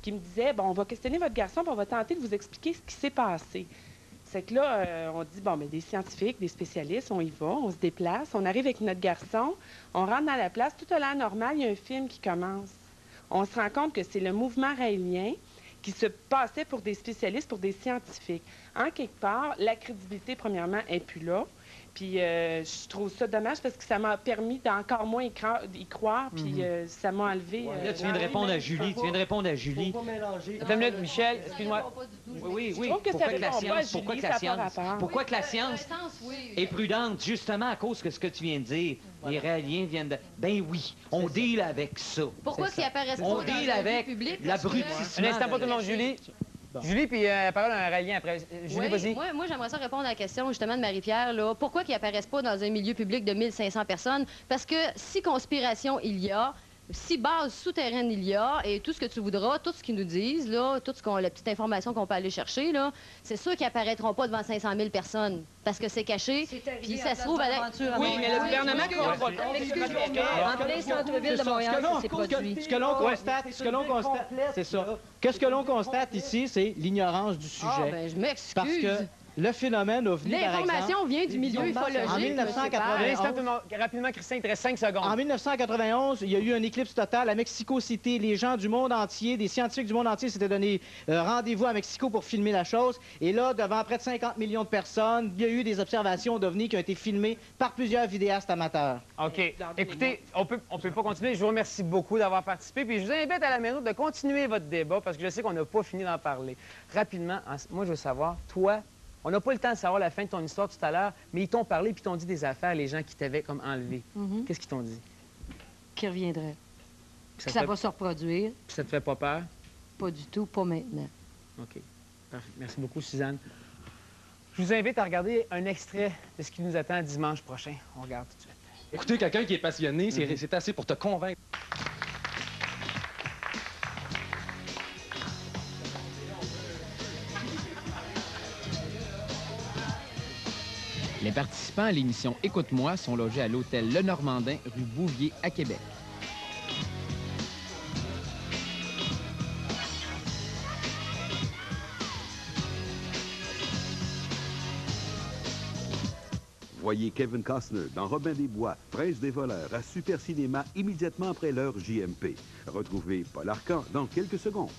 qui me disait, bon, on va questionner votre garçon, puis on va tenter de vous expliquer ce qui s'est passé. C'est que là, on dit, bon, mais des scientifiques, des spécialistes, on y va, on se déplace, on arrive avec notre garçon, on rentre dans la place, tout a l'air normal, il y a un film qui commence. On se rend compte que c'est le mouvement raélien qui se passait pour des spécialistes, pour des scientifiques. En quelque part, la crédibilité, premièrement, n'est plus là. Puis je trouve ça dommage parce que ça m'a permis d'encore moins y croire, puis ça m'a enlevé... Là, tu viens de répondre à Julie. Tu viens de répondre à Julie. Faut pas mélanger. Attends une minute, Michel, excuse-moi. Oui. Je trouve que Pourquoi ça que la répond pas à science, pourquoi Julie, que la ça a pas science, rapport. pourquoi que la science est prudente, justement à cause de ce que tu viens de dire. Les Raéliens viennent de... Ben oui, on deal avec ça. Pourquoi qu'ils apparaissent pas On dans deal le avec public? l'abrutissement. Un instant, pas tout le monde, Julie. Julie, puis la parole à un Raélien après. Julie, vas-y. Moi j'aimerais ça répondre à la question justement de Marie-Pierre. Là. Pourquoi qu'ils apparaissent pas dans un milieu public de 1500 personnes? Parce que si conspiration il y a, si base souterraine il y a, et tout ce que tu voudras, tout ce qu'ils nous disent, là, toute la petite information qu'on peut aller chercher, là, c'est sûr qu'ils apparaîtront pas devant 500 000 personnes. Parce que c'est caché, puis ça se trouve... Oui, mais le gouvernement ne croit pas. En plein centre-ville de Montréal, ça s'est produit. Ce que l'on constate, c'est ça. Qu'est-ce que l'on constate ici, c'est l'ignorance du sujet. Ah, ben, je m'excuse. Parce que le phénomène OVNI, par exemple... L'information vient du milieu ufologique. En 1991... Rapidement, Christian, il te reste 5 secondes. En 1991, il y a eu un éclipse total à Mexico City. Les gens du monde entier, des scientifiques du monde entier s'étaient donné rendez-vous à Mexico pour filmer la chose. Et là, devant près de 50 millions de personnes, il y a eu des observations d'OVNI qui ont été filmées par plusieurs vidéastes amateurs. OK. Écoutez, on peut pas continuer. Je vous remercie beaucoup d'avoir participé. Puis je vous invite à la maison de continuer votre débat parce que je sais qu'on n'a pas fini d'en parler. Rapidement, moi, je veux savoir, toi, on n'a pas le temps de savoir la fin de ton histoire tout à l'heure, mais ils t'ont parlé puis t'ont dit des affaires, les gens qui t'avaient comme enlevé. Qu'est-ce qu'ils t'ont dit? Qui reviendrait. Puis Ça va se reproduire. Puis ça te fait pas peur? Pas du tout, pas maintenant. OK. Parfait. Merci beaucoup, Suzanne. Je vous invite à regarder un extrait de ce qui nous attend dimanche prochain. On regarde tout de suite. Écoutez, quelqu'un qui est passionné, c'est assez pour te convaincre. Les participants à l'émission Écoute-moi sont logés à l'hôtel Le Normandin, rue Bouvier, à Québec. Voyez Kevin Costner dans Robin des Bois, Prince des voleurs, à Super Cinéma immédiatement après l'heure JMP. Retrouvez Paul Arcand dans quelques secondes.